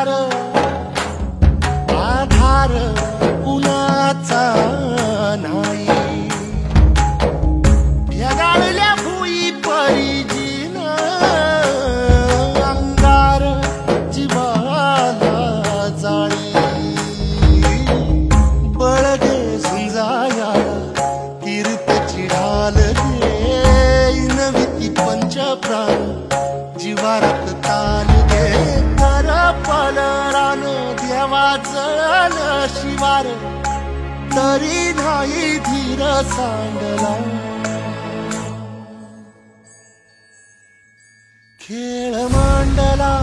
अंधार आधार कुणाचा नाही ढगाळल्या भुई परिजीन अंगार जीवाला जाळी बळगे झुंजाया कीर्तची ढाल दे नविती पंच प्राण जीवारात ताल दे कर पलरान देवा जळल शिवार तरी नाही धीर सांडला खेळ मांडला